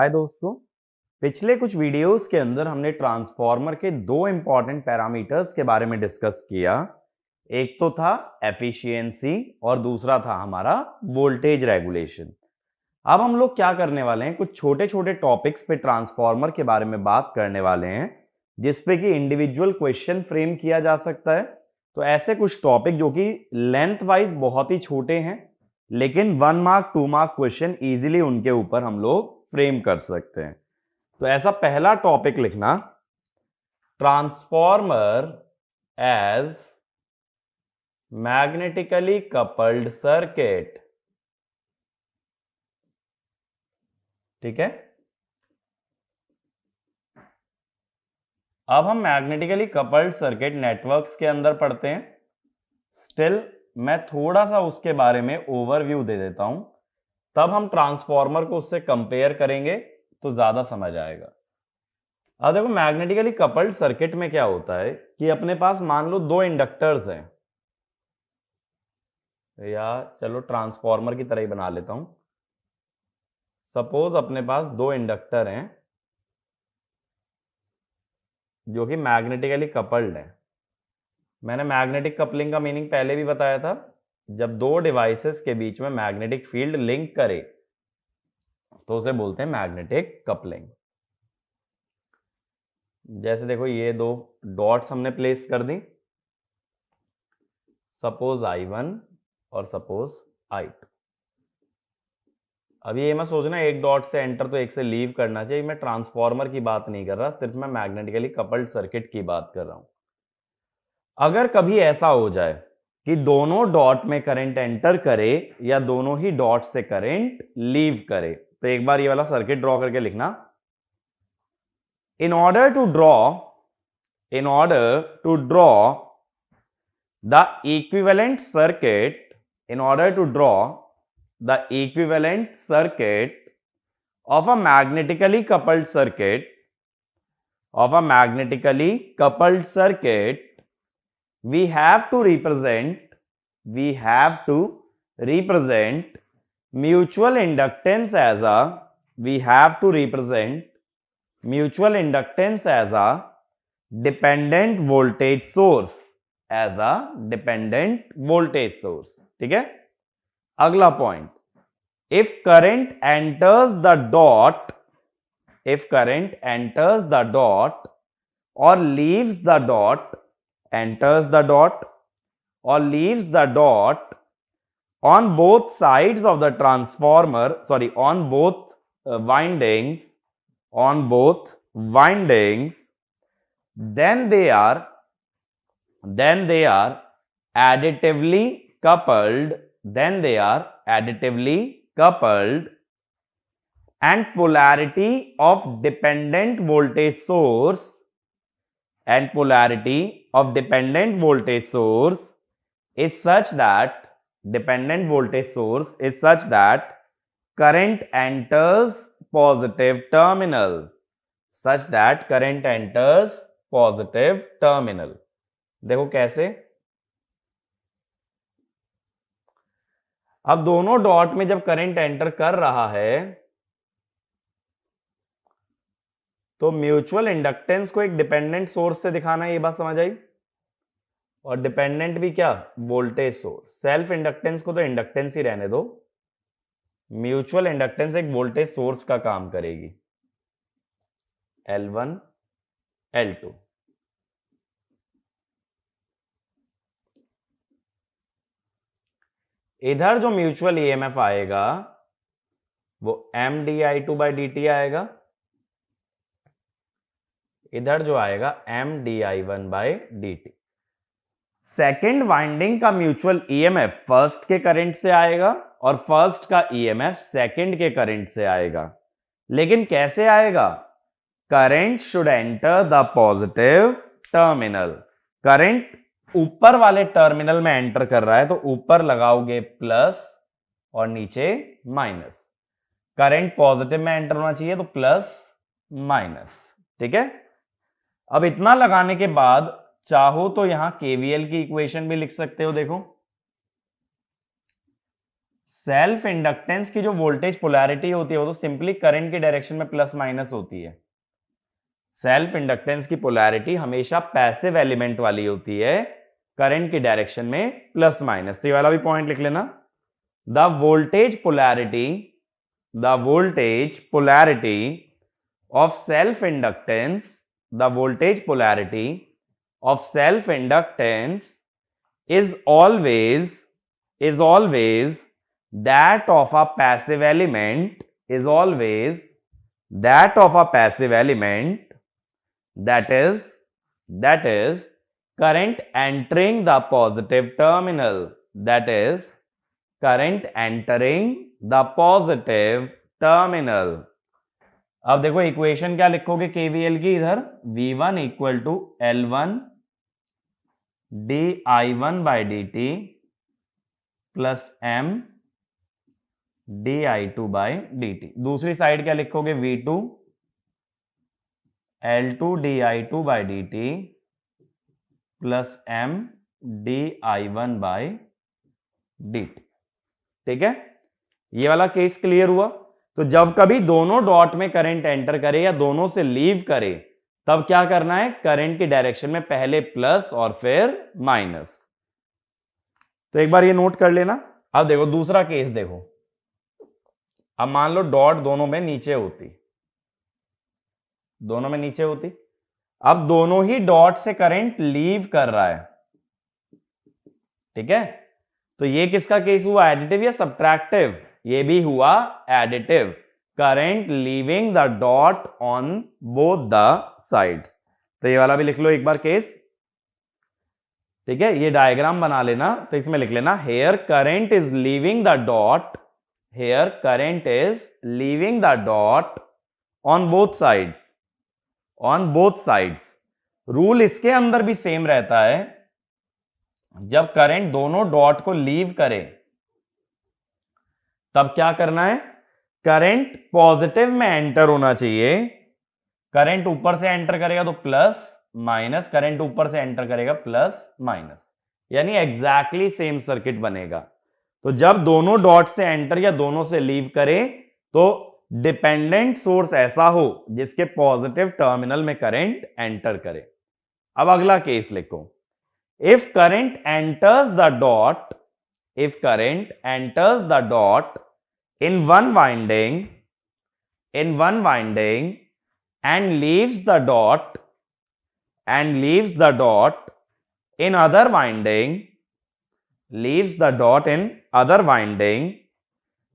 हाय दोस्तों, पिछले कुछ वीडियोस के अंदर हमने ट्रांसफॉर्मर के दो इंपॉर्टेंट पैरामीटर्स के बारे में डिस्कस किया। एक तो था एफिशिएंसी और दूसरा था हमारा वोल्टेज रेगुलेशन। अब हम लोग क्या करने वाले हैं, कुछ छोटे छोटे टॉपिक्स पे ट्रांसफॉर्मर के बारे में बात करने वाले हैं जिसपे कि इंडिविजुअल क्वेश्चन फ्रेम किया जा सकता है। तो ऐसे कुछ टॉपिक जो कि लेंथ वाइज बहुत ही छोटे हैं लेकिन 1 मार्क 2 मार्क क्वेश्चन इजीली उनके ऊपर हम लोग फ्रेम कर सकते हैं। तो ऐसा पहला टॉपिक लिखना, transformer as magnetically coupled circuit. ठीक है, अब हम मैग्नेटिकली कपल्ड सर्किट नेटवर्क्स के अंदर पढ़ते हैं। स्टिल मैं थोड़ा सा उसके बारे में ओवरव्यू दे देता हूं, तब हम ट्रांसफॉर्मर को उससे कंपेयर करेंगे तो ज्यादा समझ आएगा। अब देखो, मैग्नेटिकली कपल्ड सर्किट में क्या होता है कि अपने पास मान लो दो इंडक्टर्स हैं, या चलो ट्रांसफॉर्मर की तरह ही बना लेता हूं। सपोज अपने पास दो इंडक्टर हैं जो कि मैग्नेटिकली कपल्ड है। मैंने मैग्नेटिक कपलिंग का मीनिंग पहले भी बताया था, जब दो डिवाइसेस के बीच में मैग्नेटिक फील्ड लिंक करे तो उसे बोलते हैं मैग्नेटिक कपलिंग। जैसे देखो, ये दो डॉट्स हमने प्लेस कर दी, सपोज I1 और सपोज I2। अब ये मत सोचना एक डॉट से एंटर तो एक से लीव करना चाहिए। मैं ट्रांसफॉर्मर की बात नहीं कर रहा, सिर्फ मैं मैग्नेटिकली कपल्ड सर्किट की बात कर रहा हूं। अगर कभी ऐसा हो जाए कि दोनों डॉट में करंट एंटर करे या दोनों ही डॉट से करंट लीव करे, तो एक बार ये वाला सर्किट ड्रॉ करके लिखना। in order to draw the equivalent circuit, in order to draw the equivalent circuit of a magnetically coupled circuit, we have to represent mutual inductance as a dependent voltage source, ठीक है। अगला point, if current enters the dot or leaves the dot, on both sides of the transformer, on both windings, then they are additively coupled, and polarity of dependent voltage source is such that current enters positive terminal, देखो कैसे। अब दोनों dot में जब current enter कर रहा है तो म्यूचुअल इंडक्टेंस को एक डिपेंडेंट सोर्स से दिखाना, ये बात समझ आई। और डिपेंडेंट भी क्या, वोल्टेज सोर्स। सेल्फ इंडक्टेंस को तो इंडक्टेंस ही रहने दो, म्यूचुअल इंडक्टेंस एक वोल्टेज सोर्स का काम करेगी, L1 L2। इधर जो म्यूचुअल ईएमएफ आएगा वो mdi2/dt आएगा, इधर जो आएगा mdi1/dt। सेकेंड वाइंडिंग का म्यूचुअल ईएमएफ फर्स्ट के करंट से आएगा और फर्स्ट का ईएमएफ सेकेंड के करंट से आएगा। लेकिन कैसे आएगा, current should enter the positive terminal. Current ऊपर वाले टर्मिनल में एंटर कर रहा है तो ऊपर लगाओगे प्लस और नीचे माइनस। करंट पॉजिटिव में एंटर होना चाहिए तो प्लस माइनस, ठीक है। अब इतना लगाने के बाद चाहो तो यहां केवीएल की इक्वेशन भी लिख सकते हो। देखो, सेल्फ इंडक्टेंस की जो वोल्टेज पोलैरिटी होती है वो तो सिंपली करंट की डायरेक्शन में प्लस माइनस होती है। सेल्फ इंडक्टेंस की पोलैरिटी हमेशा पैसिव एलिमेंट वाली होती है, करंट की डायरेक्शन में प्लस माइनस। तो ये वाला भी पॉइंट लिख लेना। The voltage polarity of self-inductance, the voltage polarity of self-inductance is always that of a passive element, that is current entering the positive terminal, अब देखो इक्वेशन क्या लिखोगे केवीएल की, इधर V1 equal to L1 di1 by dt plus M di2 by dt। दूसरी side क्या लिखोगे, V2 L2 di2 by dt plus M di1 by dt। ठीक है, ये वाला केस क्लियर हुआ। तो जब कभी दोनों डॉट में करंट एंटर करे या दोनों से लीव करे, तब क्या करना है, करंट की डायरेक्शन में पहले प्लस और फिर माइनस। तो एक बार ये नोट कर लेना। अब देखो दूसरा केस देखो। अब मान लो डॉट दोनों में नीचे होती, अब दोनों ही डॉट से करंट लीव कर रहा है। ठीक है, तो ये किसका केस हुआ, एडिटिव या सब्ट्रैक्टिव? ये भी हुआ additive, current leaving the dot on both the sides. तो ये वाला भी लिख लो एक बार केस। ठीक है, ये डायग्राम बना लेना। तो इसमें लिख लेना here current is leaving the dot on both sides. Rule इसके अंदर भी सेम रहता है, जब करंट दोनों डॉट को लीव करे तब क्या करना है, करंट पॉजिटिव में एंटर होना चाहिए। करंट ऊपर से एंटर करेगा तो प्लस माइनस, करंट ऊपर से एंटर करेगा प्लस माइनस, यानी एग्जैक्टली सेम सर्किट बनेगा। तो जब दोनों डॉट से एंटर या दोनों से लीव करे तो डिपेंडेंट सोर्स ऐसा हो जिसके पॉजिटिव टर्मिनल में करंट एंटर करे। अब अगला केस लिखो। If current enters the dot in one winding and leaves the dot in other winding,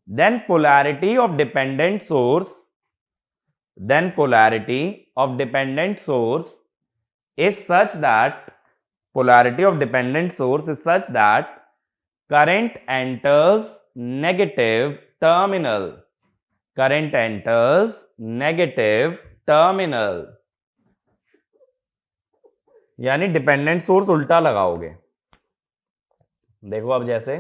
then polarity of dependent source is such that current enters negative terminal, यानी dependent source उल्टा लगाओगे। देखो अब जैसे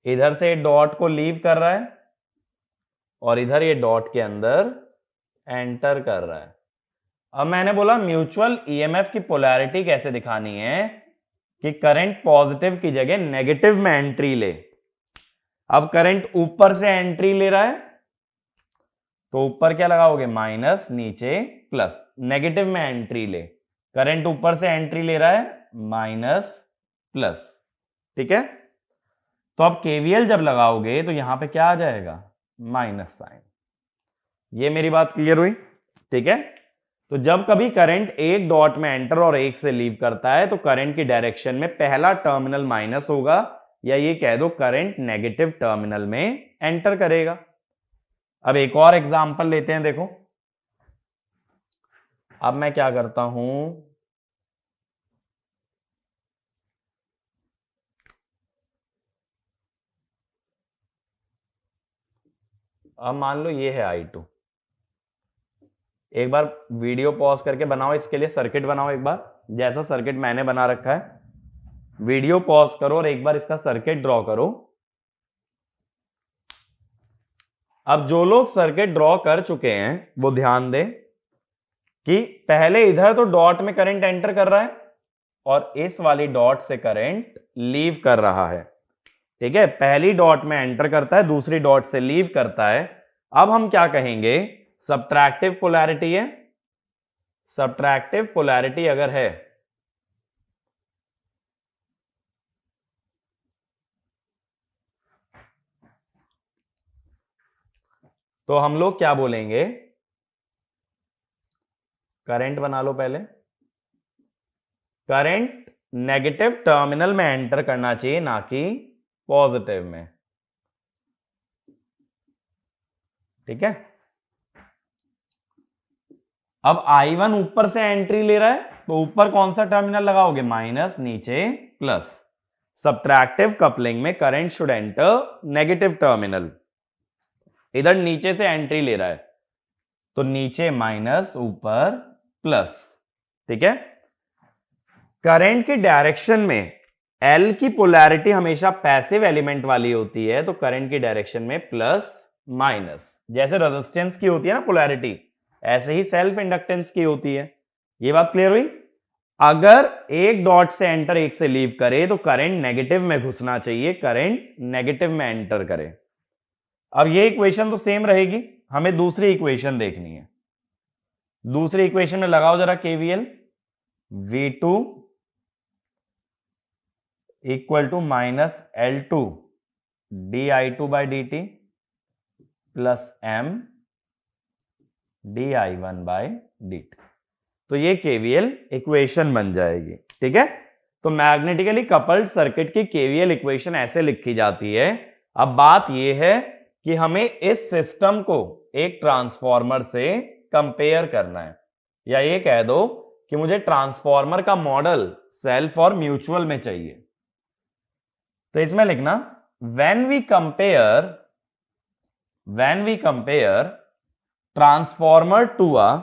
इधर से डॉट को लीव कर रहा है और इधर ये डॉट के अंदर एंटर कर रहा है। अब मैंने बोला म्यूचुअल ईएमएफ की पोलैरिटी कैसे दिखानी है, कि करंट पॉजिटिव की जगह नेगेटिव में एंट्री ले। अब करंट ऊपर से एंट्री ले रहा है तो ऊपर क्या लगाओगे, माइनस, नीचे प्लस। नेगेटिव में एंट्री ले, करंट ऊपर से एंट्री ले रहा है, माइनस प्लस। ठीक है, तो अब केवीएल जब लगाओगे तो यहां पे क्या आ जाएगा, माइनस साइन। ये मेरी बात क्लियर हुई? ठीक है, तो जब कभी करंट एक डॉट में एंटर और एक से लीव करता है तो करंट की डायरेक्शन में पहला टर्मिनल माइनस होगा, या ये कह दो करंट नेगेटिव टर्मिनल में एंटर करेगा। अब एक और एग्जांपल लेते हैं। देखो अब मैं क्या करता हूं, अब मान लो ये है I2। एक बार वीडियो पॉज करके बनाओ, इसके लिए सर्किट बनाओ एक बार, जैसा सर्किट मैंने बना रखा है। वीडियो पॉज करो और एक बार इसका सर्किट ड्रॉ करो। अब जो लोग सर्किट ड्रॉ कर चुके हैं वो ध्यान दें कि पहले इधर तो डॉट में करंट एंटर कर रहा है और इस वाली डॉट से करंट लीव कर रहा है, ठीक है। पहली डॉट में एंटर करता है, दूसरी डॉट से लीव करता है। अब हम क्या कहेंगे, सब्ट्रैक्टिव पोलैरिटी है। सब्ट्रैक्टिव पोलैरिटी अगर है तो हम लोग क्या बोलेंगे, करंट बना लो पहले। करंट नेगेटिव टर्मिनल में एंटर करना चाहिए, ना कि पॉजिटिव में, ठीक है। अब I1 ऊपर से एंट्री ले रहा है, तो ऊपर कौन सा टर्मिनल लगाओगे, माइनस, नीचे प्लस। सब्ट्रैक्टिव कपलिंग में current should enter negative terminal. इधर नीचे से एंट्री ले रहा है, तो नीचे माइनस, ऊपर प्लस, ठीक है। करंट की डायरेक्शन में L की पोलैरिटी हमेशा पैसिव एलिमेंट वाली होती है, तो करंट की डायरेक्शन में प्लस माइनस, जैसे रेजिस्टेंस की होती है ना पोलैरिटी, ऐसे ही सेल्फ इंडक्टेंस की होती है। ये बात क्लियर हुई। अगर एक डॉट से एंटर, एक से लीव करे, तो करंट नेगेटिव में घुसना चाहिए, करंट नेगेटिव में एंटर करे। अब ये इक्वेशन तो सेम रहेगी, हमें दूसरी इक्वेशन देखनी है। दूसरी इक्वेशन में लगाओ जरा KVL। V2 equal to minus L2 di2/dt plus M di1/dt। तो ये KVL इक्वेशन बन जाएगी, ठीक है। तो मैग्नेटिकली कपल्ड सर्किट की KVL इक्वेशन ऐसे लिखी जाती है। अब बात यह है कि हमें इस सिस्टम को एक ट्रांसफॉर्मर से कंपेयर करना है, या ये कह दो कि मुझे ट्रांसफॉर्मर का मॉडल सेल्फ और म्यूचुअल में चाहिए। तो इसमें लिखना, when we compare transformer to a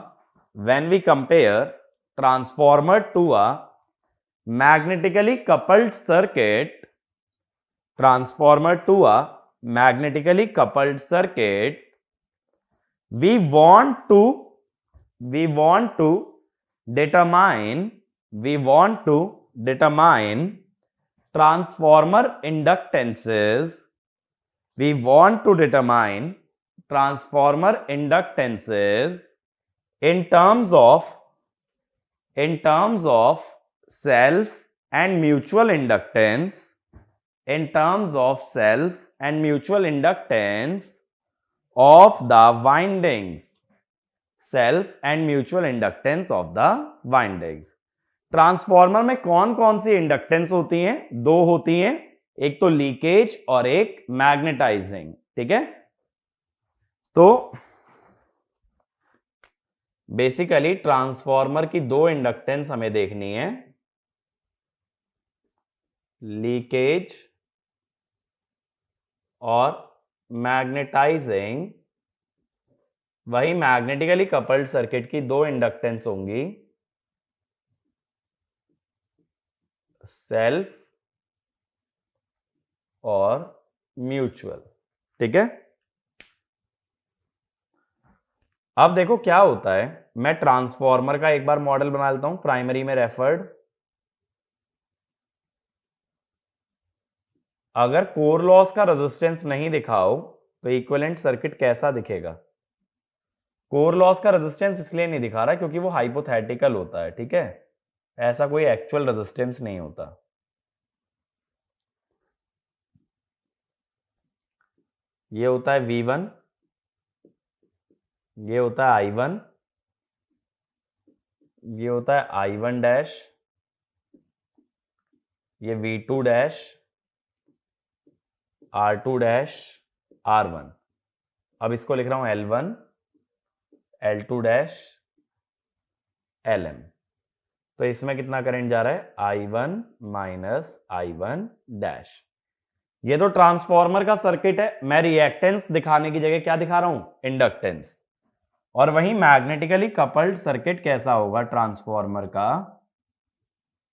magnetically coupled circuit, we want to determine transformer inductances in terms of self and mutual inductance, of the windings। Transformer में कौन कौन सी इंडक्टेंस होती हैं, दो होती हैं, एक तो लीकेज और एक मैग्नेटाइजिंग, ठीक है। तो बेसिकली ट्रांसफॉर्मर की दो इंडक्टेंस हमें देखनी है, लीकेज और मैग्नेटाइजिंग। वही मैग्नेटिकली कपल्ड सर्किट की दो इंडक्टेंस होंगी, सेल्फ और म्यूचुअल, ठीक है। अब देखो क्या होता है, मैं ट्रांसफॉर्मर का एक बार मॉडल बना लेता हूं, प्राइमरी में रेफर्ड। अगर कोर लॉस का रेजिस्टेंस नहीं दिखाओ तो इक्विवेलेंट सर्किट कैसा दिखेगा। कोर लॉस का रेजिस्टेंस इसलिए नहीं दिखा रहा क्योंकि वो हाइपोथेटिकल होता है, ठीक है, ऐसा कोई एक्चुअल रेजिस्टेंस नहीं होता। ये होता है V1, ये होता है I1, ये होता है I1 डैश, ये V2 dash, R2 dash, R1। अब इसको लिख रहा हूं L1, L2 डैश, LM। तो इसमें कितना करंट जा रहा है, I1 माइनस I1 डैश। ये तो ट्रांसफॉर्मर का सर्किट है, मैं रिएक्टेंस दिखाने की जगह क्या दिखा रहा हूं, इंडक्टेंस। और वहीं मैग्नेटिकली कपल्ड सर्किट कैसा होगा ट्रांसफॉर्मर का,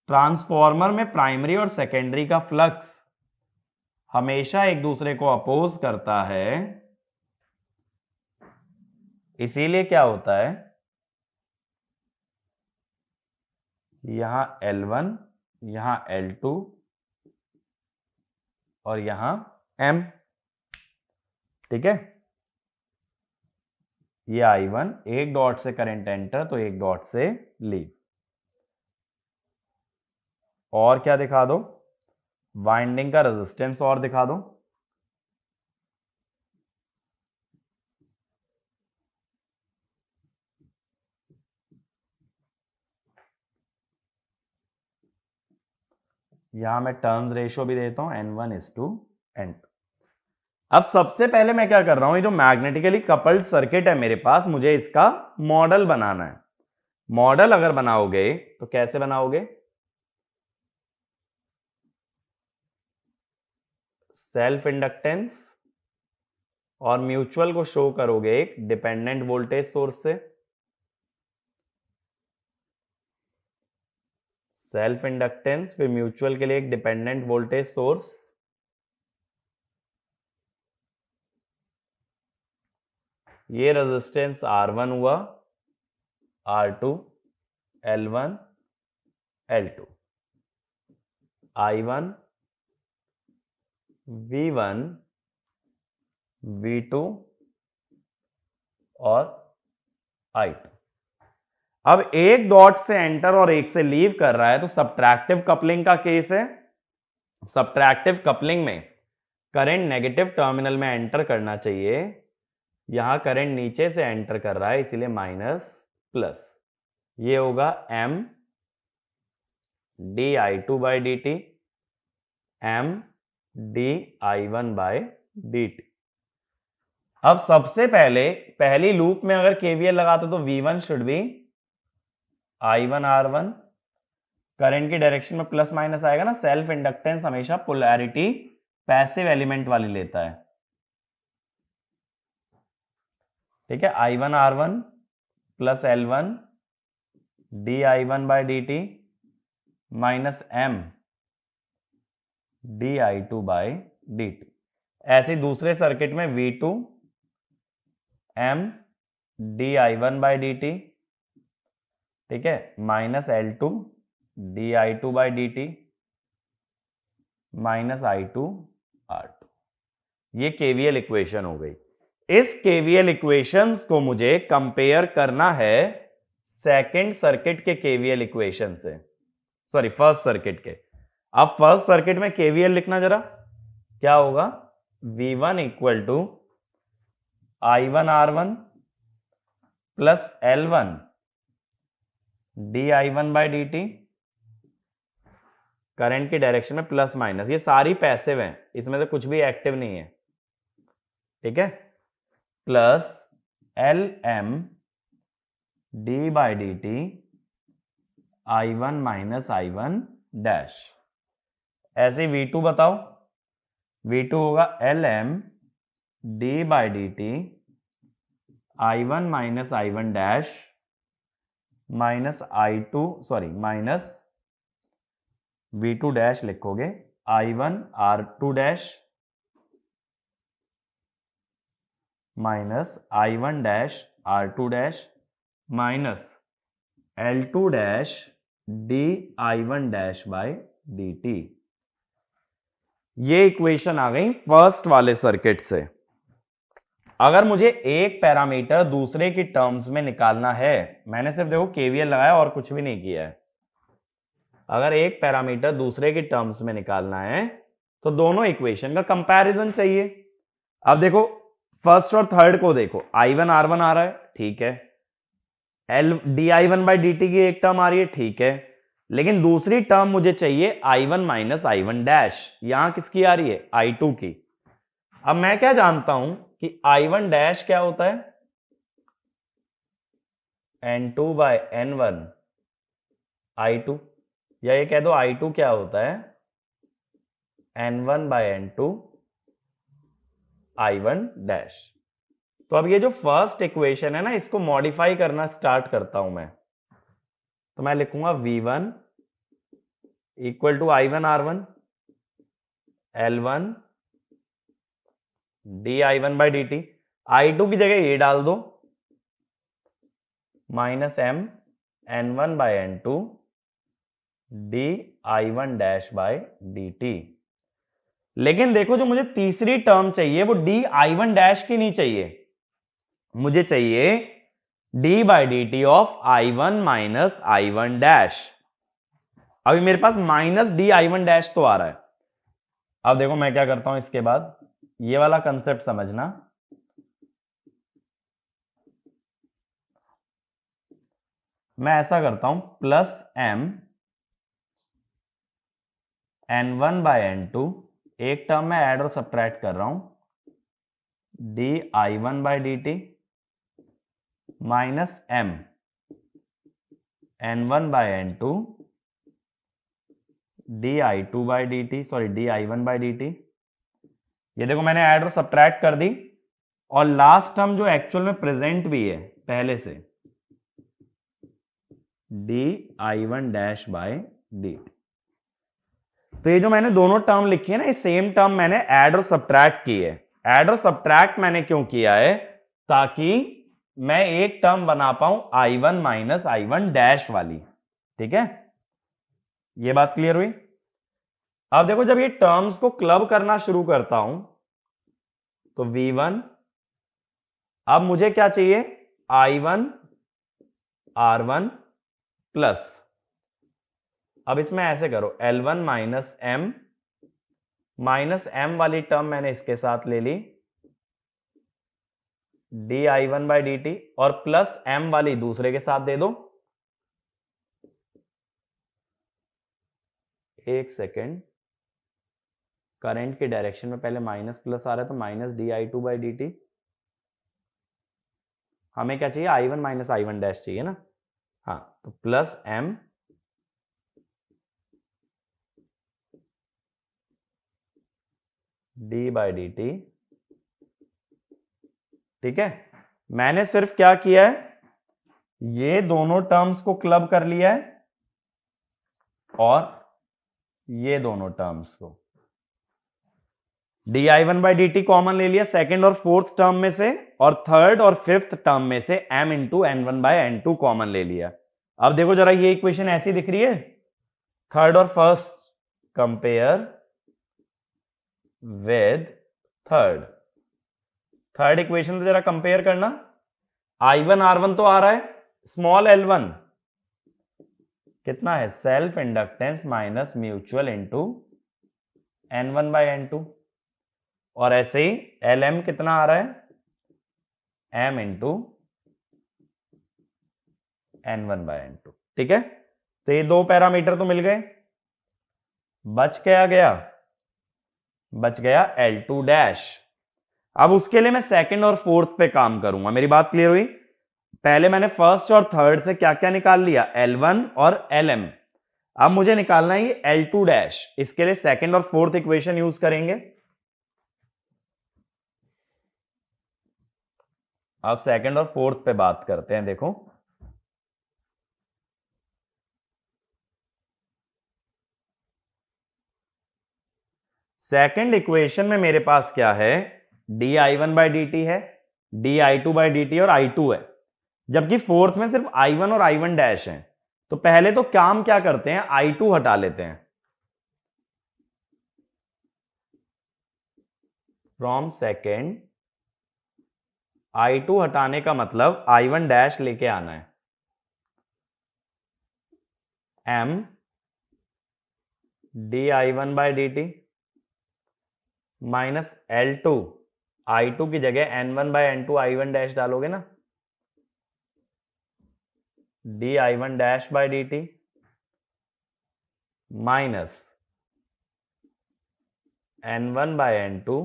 ट्रांसफॉर्मर में प्राइमरी और सेकेंडरी का फ्लक्स हमेशा एक दूसरे को अपोज करता है, इसीलिए क्या होता है, यहां L1, यहां L2, और यहां m, ठीक है। ये I1, एक डॉट से करंट एंटर तो एक डॉट से लीव। और क्या दिखा दो, वाइंडिंग का रेजिस्टेंस और दिखा दो। यहां मैं टर्न्स रेशियो भी देता हूं N1:N2। अब सबसे पहले मैं क्या कर रहा हूं, ये जो मैग्नेटिकली कपल्ड सर्किट है मेरे पास, मुझे इसका मॉडल बनाना है। मॉडल अगर बनाओगे तो कैसे बनाओगे, सेल्फ इंडक्टेंस और म्यूचुअल को शो करोगे एक डिपेंडेंट वोल्टेज सोर्स से। सेल्फ इंडक्टेंस फिर म्यूचुअल के लिए एक डिपेंडेंट वोल्टेज सोर्स। ये रेजिस्टेंस R1 हुआ, R2, L1, L2, I1, V1, V2 और I2। अब एक डॉट से एंटर और एक से लीव कर रहा है तो सब्ट्रैक्टिव कपलिंग का केस है। सब्ट्रैक्टिव कपलिंग में करंट नेगेटिव टर्मिनल में एंटर करना चाहिए, यहां करंट नीचे से एंटर कर रहा है इसीलिए माइनस प्लस। ये होगा M di2/dt, M di1/dt। अब सबसे पहले पहली लूप में अगर केवीएल लगाते तो V1 should be I1R1, current की डायरेक्शन में प्लस माइनस आएगा ना, सेल्फ इंडक्टेंस हमेशा पोलैरिटी पैसिव एलिमेंट वाली लेता है, ठीक है। I1R1 plus L1 di1/dt minus M di2/dt। ऐसे दूसरे सर्किट में V2 M di1/dt, ठीक है, minus L2 di2/dt minus I2 R2। ये केवीएल इक्वेशन हो गई। इस केवीएल इक्वेशंस को मुझे कंपेयर करना है सेकंड सर्किट के केवीएल इक्वेशन से, सॉरी फर्स्ट सर्किट के। अब फर्स्ट सर्किट में केवीएल लिखना जरा, क्या होगा, V1 equal to I1R1 plus L1 di1/dt, current की डायरेक्शन में प्लस माइनस, ये सारी पैसिव हैं, इसमें से कुछ भी एक्टिव नहीं है, ठीक है, plus Lm d/dt I1 minus I1 dash. ऐसे V2 बताओ, V2 होगा Lm d/dt I1 minus I1 dash minus I2, sorry minus V2 dash लिखोगे I1 R2 dash minus I1 dash R2 dash minus L2 dash di1 dash by dt। ये equation आ गई first वाले circuit से। अगर मुझे एक parameter दूसरे की टर्म्स में निकालना है, मैंने सिर्फ देखो केवीएल लगाया और कुछ भी नहीं किया है। अगर एक पैरामीटर दूसरे की टर्म्स में निकालना है तो दोनों इक्वेशन का कंपैरिजन चाहिए। अब देखो फर्स्ट और थर्ड को देखो, I1 R1 आ रहा है, ठीक है, L di1/dt की एक टर्म आ रही है, ठीक है, लेकिन दूसरी टर्म मुझे चाहिए I1 माइनस I1 डैश, यहां किसकी आ रही है, I2 की। अब मैं क्या जानता हूं कि I1 डैश क्या होता है, N2/N1 I2, या ये कह दो I2 क्या होता है, N1/N2 I1 डैश। तो अब ये जो फर्स्ट इक्वेशन है ना, इसको मॉडिफाई करना स्टार्ट करता हूं मैं। तो मैं लिखूंगा V1 equal to I1R1 L1 di1/dt, I2 की जगह ये डाल दो minus M N1/N2 di1 dash by dt। लेकिन देखो जो मुझे तीसरी टर्म चाहिए वो डी आई वन डैश की नहीं चाहिए, मुझे चाहिए D by D T of I one minus I one dash. अभी मेरे पास minus D I one dash तो आ रहा है। अब देखो मैं क्या करता हूं, इसके बाद ये वाला कंसेप्ट समझना, मैं ऐसा करता हूं plus M N one by N two, एक टर्म में ऐड और सब्ट्रैक्ट कर रहा हूं, D I one by D T minus M N one by N two D I two by D T, sorry D I one by D T. ये देखो मैंने add और सब्ट्रैक्ट कर दी, और लास्ट टर्म जो एक्चुअल में present भी है पहले से, D I one dash bye D T. तो ये जो मैंने दोनों टर्म लिखी है ना, ये सेम टर्म मैंने ऐड और सब्ट्रैक्ट की है। ऐड और सब्ट्रैक्ट मैंने क्यों किया है, ताकि मैं एक टर्म बना पाऊं आई one minus I one dash वाली। ठीक है, ये बात क्लियर हुई। अब देखो जब ये टर्म्स को क्लब करना शुरू करता हूं तो V1, अब मुझे क्या चाहिए, I1 R1 प्लस, अब इसमें ऐसे करो L1 minus M, minus M वाली टर्म मैंने इसके साथ ले ली, D I one by D T, और प्लस एम वाली दूसरे के साथ दे दो। एक सेकेंड, करंट की डायरेक्शन में पहले माइनस प्लस आ रहा है तो minus D I two by D T, हमें क्या चाहिए, I one minus I one dash चाहिए ना। हाँ, तो plus M D by D T. ठीक है, मैंने सिर्फ क्या किया है, ये दोनों टर्म्स को क्लब कर लिया है और ये दोनों टर्म्स को D I one by D T common ले लिया सेकेंड और फोर्थ टर्म में से, और थर्ड और फिफ्थ टर्म में से M into N one by N two common ले लिया। अब देखो जरा ये इक्वेशन ऐसी दिख रही है, थर्ड और first compare with third, third equation से जरा कंपेयर करना, आई वन आर वन तो आ रहा है, स्मॉल एल वन कितना है, self inductance minus mutual into N one by N two, और ऐसे ही एल एम कितना आ रहा है, M into N one by N two. ठीक है, तो ये दो पैरामीटर तो मिल गए, बच क्या गया, बच गया एल टू डैश। अब उसके लिए मैं सेकंड और फोर्थ पे काम करूंगा, मेरी बात क्लियर हुई। पहले मैंने फर्स्ट और थर्ड से क्या क्या निकाल लिया, L1 और LM, अब मुझे निकालना है ये L2 डैश, इसके लिए सेकंड और फोर्थ इक्वेशन यूज करेंगे। अब सेकंड और फोर्थ पे बात करते हैं। देखो सेकंड इक्वेशन में मेरे पास क्या है, D I one by D T है, D I two by D T और आई टू है, जबकि फोर्थ में सिर्फ आई वन और आई वन डैश है। तो पहले तो काम क्या करते हैं, आई टू हटा लेते हैं, फ्रॉम सेकेंड आई टू हटाने का मतलब आई वन डैश लेके आना है, M D I one by D T minus L two, I two की जगह N one by N two I one dash डालोगे ना, D I one dash by D T minus N one by N two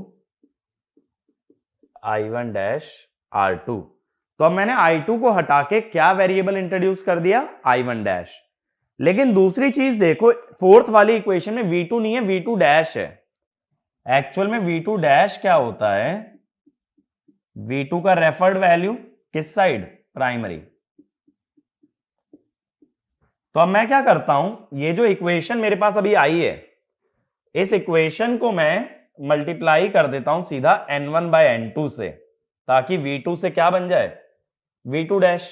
I one dash R two. तो अब मैंने आई to को हटा के क्या वेरिएबल इंट्रोड्यूस कर दिया, आई वन डैश। लेकिन दूसरी चीज देखो, फोर्थ वाली इक्वेशन में V2 नहीं है, V2 डैश है। एक्चुअल में V2 डैश क्या होता है, V2 का रेफर्ड वैल्यू किस साइड, प्राइमरी। तो अब मैं क्या करता हूं, ये जो इक्वेशन मेरे पास अभी आई है, इस इक्वेशन को मैं मल्टीप्लाई कर देता हूं सीधा n1 बाय n2 से, ताकि V2 से क्या बन जाए, V2 डैश।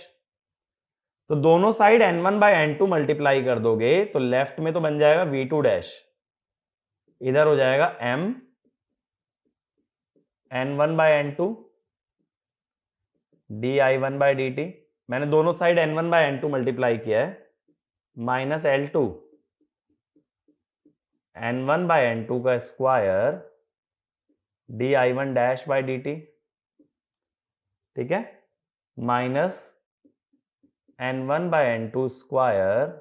तो दोनों side n1 bye n2 multiply कर दोगे तो लेफ्ट में तो बन जाएगा V2 डैश, इधर हो जाएगा m N1 bye N2 di1 bye dt, मैंने दोनों side N1 bye N2 multiply किया है, minus L2 N1 bye N2 का square di1 dash by dt, ठीक है, minus N1 bye N2 square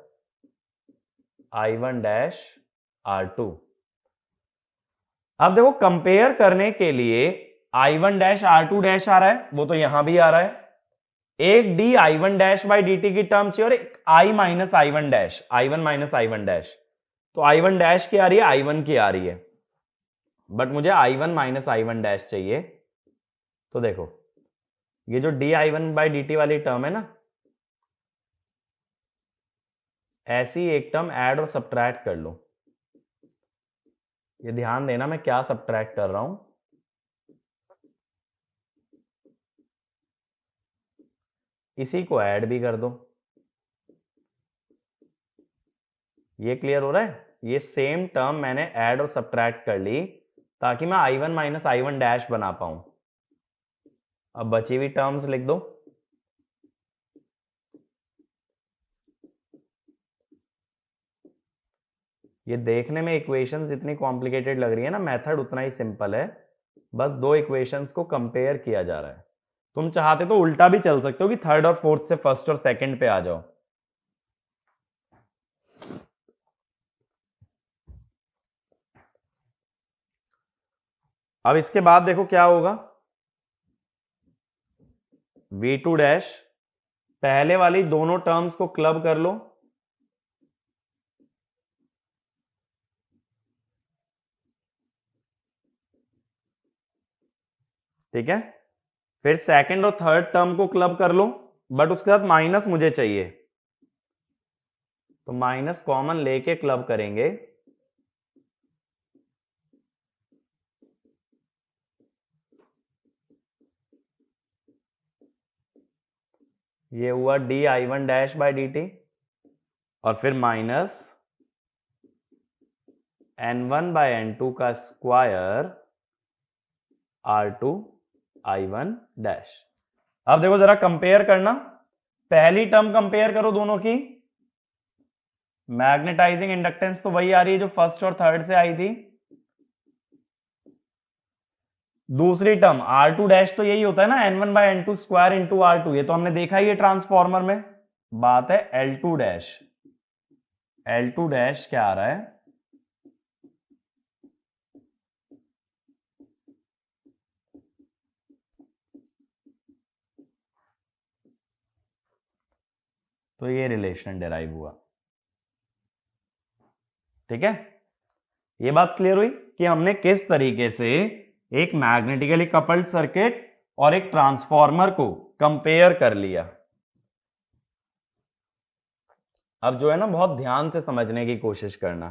I1 dash R2। अब देखो कंपेयर करने के लिए I1 डैश R2 डैश आ रहा है, वो तो यहां भी आ रहा है, एक di1 डैश बाई dt की टर्म चाहिए और एक I minus I1 dash, I1 minus I1 dash, तो I1 डैश की आ रही है, I1 की आ रही है, बट मुझे I1 माइनस I1 डैश चाहिए। तो देखो ये जो di1 बाई dt वाली टर्म है ना, ऐसी एक टर्म ऐड और सब्ट्रैक्ट कर लो। ये ध्यान देना मैं क्या सब्ट्रैक्ट कर रहा हूं, इसी को ऐड भी कर दो। ये क्लियर हो रहा है? ये सेम टर्म मैंने ऐड और सब्ट्रैक्ट कर ली ताकि मैं I1 माइनस I1 डैश बना पाऊं। अब बची हुई टर्म्स लिख दो। ये देखने में इक्वेशंस इतनी कॉम्प्लिकेटेड लग रही है ना, मेथड उतना ही सिंपल है, बस दो इक्वेशंस को कंपेयर किया जा रहा है। तुम चाहते तो उल्टा भी चल सकते हो कि थर्ड और फोर्थ से फर्स्ट और सेकंड पे आ जाओ। अब इसके बाद देखो क्या होगा, V2 डैश, पहले वाली दोनों टर्म्स को क्लब कर लो, ठीक है, फिर सेकंड और थर्ड टर्म को क्लब कर लो, बट उसके साथ माइनस मुझे चाहिए, तो माइनस कॉमन लेके क्लब करेंगे, ये हुआ di1 डैश बाई dt, और फिर माइनस N1 बाय N2 का स्क्वायर R2 I1 डैश। अब देखो जरा कंपेयर करना, पहली टर्म कंपेयर करो दोनों की, मैग्नेटाइजिंग इंडक्टेंस तो वही आ रही है जो फर्स्ट और थर्ड से आई थी, दूसरी टर्म R2 डैश तो यही होता है ना, N1 bye N2 square into R2, ये तो हमने देखा ही है ट्रांसफॉर्मर में। बात है L2 डैश, L2 डैश क्या आ रहा है, तो ये रिलेशन डिराइव हुआ, ठीक है। ये बात क्लियर हुई कि हमने किस तरीके से एक मैग्नेटिकली कपल्ड सर्किट और एक ट्रांसफॉर्मर को कंपेयर कर लिया। अब जो है ना, बहुत ध्यान से समझने की कोशिश करना।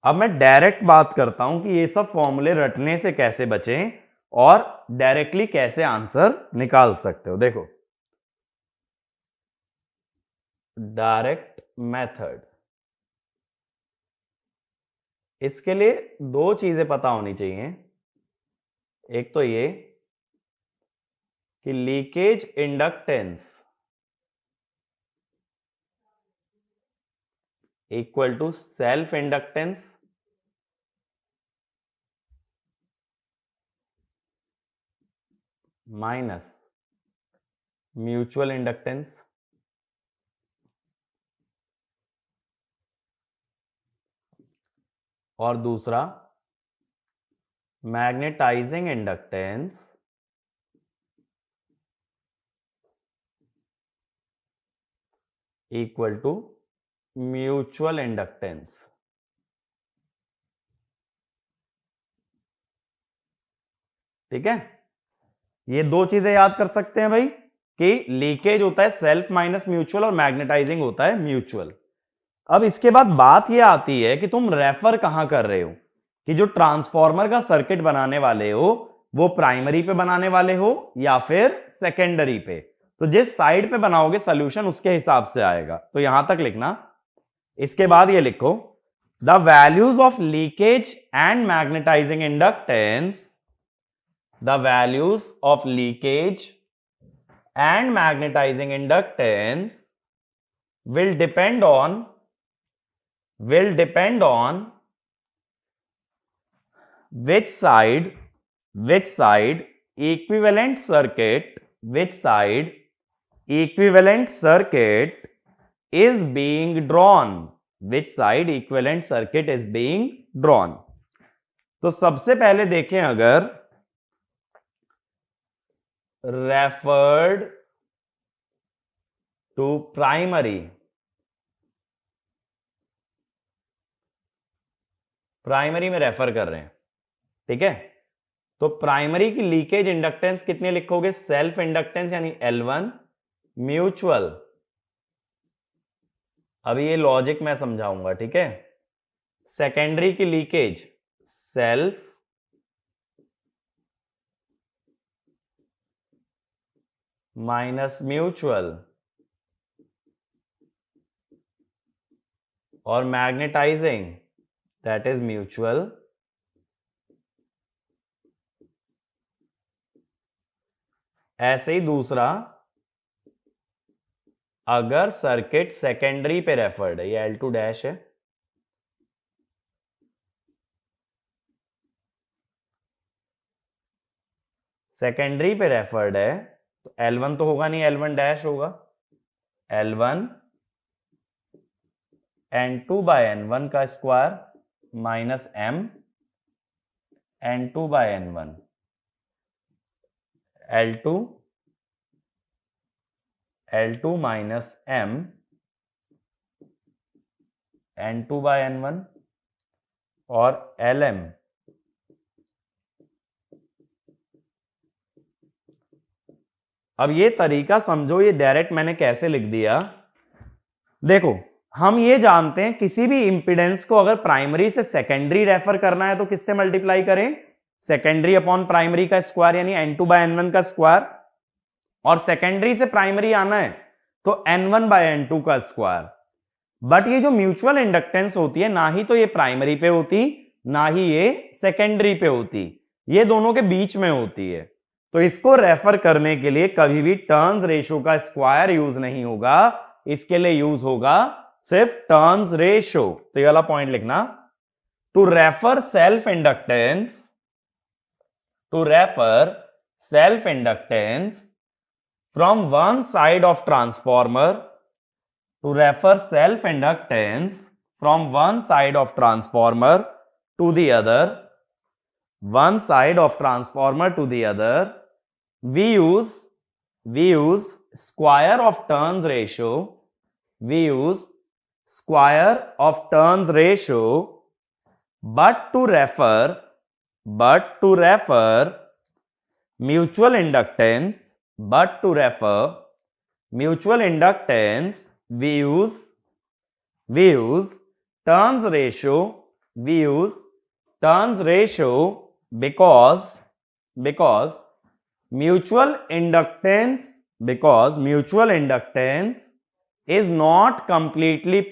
अब मैं डायरेक्ट बात करता हूं कि ये सब फॉर्मूले रटने से कैसे बचें और डायरेक्टली कैसे आंसर निकाल सकते हो। देखो, डायरेक्ट मेथड, इसके लिए दो चीजें पता होनी चाहिए। एक तो ये कि leakage inductance equal to self inductance minus mutual inductance, और दूसरा magnetising inductance equal to mutual inductance. ठीक है, ये दो चीजें याद कर सकते हैं भाई कि लीकेज होता है सेल्फ माइनस म्यूचुअल और मैग्नेटाइजिंग होता है म्यूचुअल। अब इसके बाद बात यह आती है कि तुम रेफर कहां कर रहे हो, कि जो ट्रांसफॉर्मर का सर्किट बनाने वाले हो वो प्राइमरी पे बनाने वाले हो या फिर सेकेंडरी पे। तो जिस साइड पे बनाओगे सॉल्यूशन उसके हिसाब से आएगा। तो यहां तक लिखना, इसके बाद ये लिखो the values of leakage and magnetizing inductance, the values of leakage and magnetizing inductance will depend on which side equivalent circuit is being drawn, which side equivalent circuit is being drawn. तो सबसे पहले देखें, अगर referred to primary में refer कर रहे हैं, ठीक है, तो प्राइमरी की लीकेज इंडक्टेंस कितने लिखोगे? सेल्फ इंडक्टेंस यानी L1 म्यूचुअल। अभी ये लॉजिक मैं समझाऊंगा, ठीक है। सेकेंडरी की लीकेज सेल्फ माइनस म्यूचुअल, और मैग्नेटाइजिंग दैट इज म्यूचुअल। ऐसे ही दूसरा, अगर सर्किट सेकेंडरी पे रेफर्ड है, ये L2 डैश है, सेकेंडरी पे रेफर्ड है, तो L1 तो होगा नहीं, L1 डैश होगा। L1 N2 बाय N1 का square minus M N2 by N1, L2 minus M N2 by N1, और LM अब ये तरीका समझो, ये डायरेक्ट मैंने कैसे लिख दिया। देखो, हम ये जानते हैं किसी भी इंपिडेंस को अगर प्राइमरी से सेकेंडरी रेफर करना है तो किससे मल्टीप्लाई करें? सेकेंडरी अपॉन प्राइमरी का स्क्वायर यानी N2 बाय N1 का स्क्वायर, और सेकेंडरी से प्राइमरी आना है तो N1 बाय N2 का स्क्वायर। बट ये जो म्यूचुअल इंडक्टेंस होती है, ना ही तो ये प्राइमरी पे होती, ना ही ये सेकेंडरी पे होती, ये दोनों के बीच में होती है। तो इसको रेफर करने के लिए कभी भी टर्न्स रेशियो का स्क्वायर यूज नहीं होगा, इसके लिए यूज होगा सिर्फ टर्न्स रेशियो। तो ये वाला पॉइंट लिखना, to refer self inductance from one side of transformer, to refer self inductance from one side of transformer to the other, we use square of turns ratio, but to refer mutual inductance, we use turns ratio because mutual inductance is not completely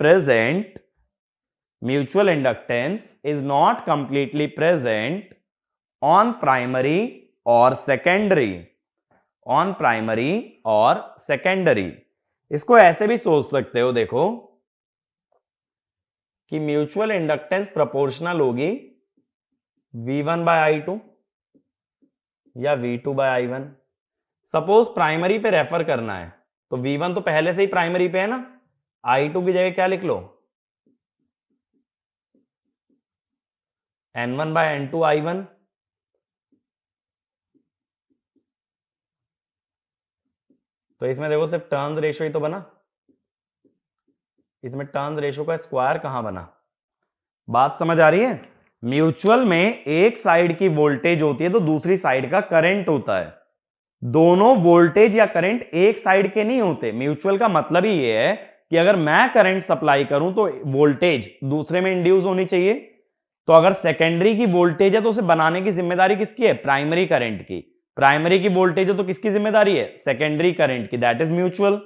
present on primary or secondary। इसको ऐसे भी सोच सकते हो, देखो कि mutual inductance proportional होगी V1 bye I2 या V2 by I1। Suppose primary पे रेफर करना है तो V1 तो पहले से ही प्राइमरी पे है ना, I2 की जगह क्या लिख लो? N1 bye N2 I1। तो इसमें देखो सिर्फ टर्न्स रेशियो ही तो बना, इसमें टर्न्स रेशियो का स्क्वायर कहां बना? बात समझ आ रही है? म्यूचुअल में एक साइड की वोल्टेज होती है तो दूसरी साइड का करंट होता है। दोनों वोल्टेज या करंट एक साइड के नहीं होते। म्यूचुअल का मतलब ही ये है कि अगर मैं करंट सप्लाई करूं तो वोल्टेज दूसरे में इंड्यूस होनी चाहिए। तो अगर सेकेंडरी की वोल्टेज है तो उसे बनाने की जिम्मेदारी किसकी है? प्राइमरी करंट की। प्राइमरी की वोल्टेज है तो किसकी जिम्मेदारी है? सेकेंडरी करंट की, दैट इज म्यूचुअल।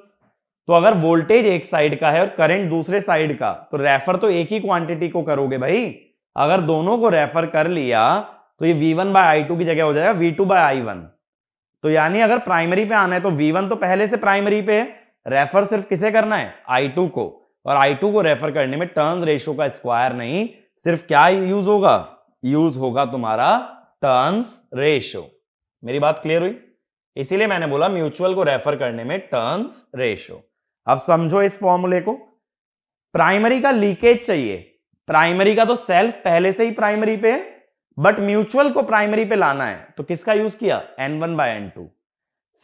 तो अगर वोल्टेज एक साइड का है और करंट दूसरे साइड का, तो रेफर तो एक ही क्वांटिटी को करोगे भाई। अगर दोनों को रेफर कर लिया तो ये V1/I2 की जगह हो जाएगा V2/I1। तो यानी अगर प्राइमरी पे आना है तो V1 तो पहले से प्राइमरी पे है, रेफर सिर्फ किसे करना है, I2 को। और I2 को रेफर करने में टर्न्स रेशियो का स्क्वायर नहीं, सिर्फ क्या यूज होगा, यूज होगा तुम्हारा टर्न्स रेशियो। मेरी बात क्लियर हुई? इसीलिए मैंने बोला म्यूचुअल को रेफर करने में टर्न्स रेशियो। अब समझो इस फॉर्मूले को। प्राइमरी का लीकेज चाहिए, प्राइमरी का तो सेल्फ पहले से ही प्राइमरी पे है, बट म्यूचुअल को प्राइमरी पे लाना है तो किसका यूज किया, N1/N2।